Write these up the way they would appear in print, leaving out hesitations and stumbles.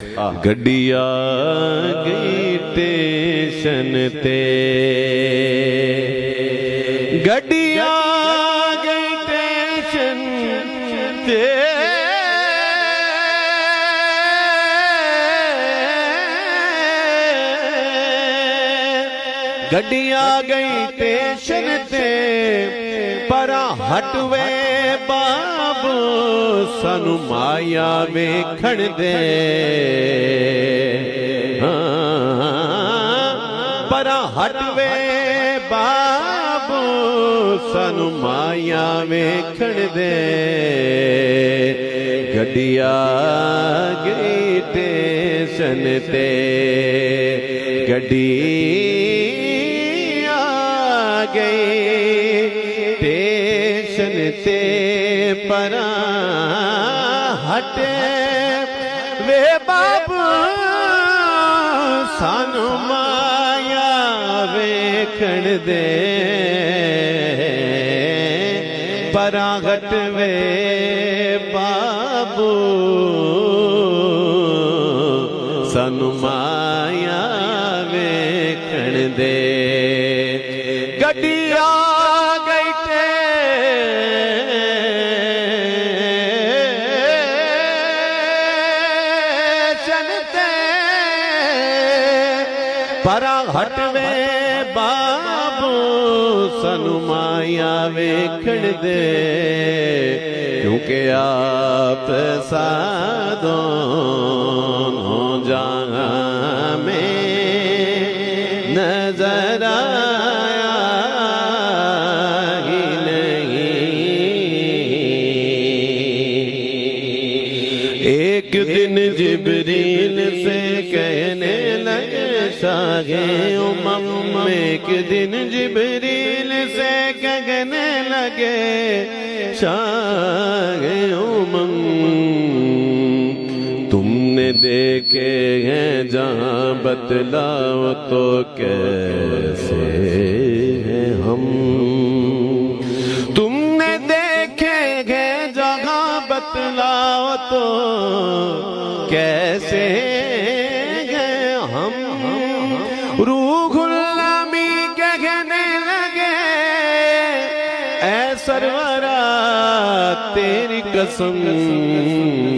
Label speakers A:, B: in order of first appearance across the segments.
A: गड्डिया गई स्टेशन ते, गड्डिया गई स्टेशन ते, गड्डिया गई स्टेशन ते, परा हटवे बाबू सानू माया वेखण दे। परा हटवे बाबू सानू माया वेखण दे। गड्डिया गई स्टेशन ते, गड्डी गई स्टेशन ते, परा हटे वे बाबू सानू माया वेखण दे। परा हटवे बाबू सानू माया वेखण दे। गड्डिया गई स्टेशन ते, परा हटवे बाबू सानू माया वेखण दे। क्योंकि आप साधो जहां में नजर आया ही नहीं। एक दिन जिब्रील से कहने लगे शागे उमम, एक दिन जिब्रील से कहने लगे शागे उमम, तुमने देखे हैं जहां बतलाओ तो कैसे हैं हम। तुमने देखे हैं जहां बतलाओ तो कैसे हैं हम। रूहुल्लामी कहने लगे ऐ सरवरा तेरी कसम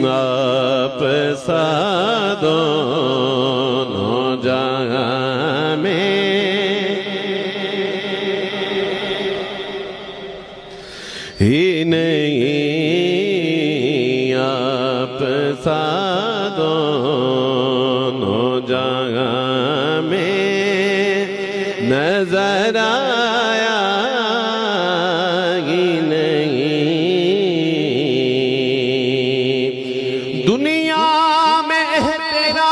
A: आप साधो जहां में ही नहीं। आप साधो जहां में नजर आया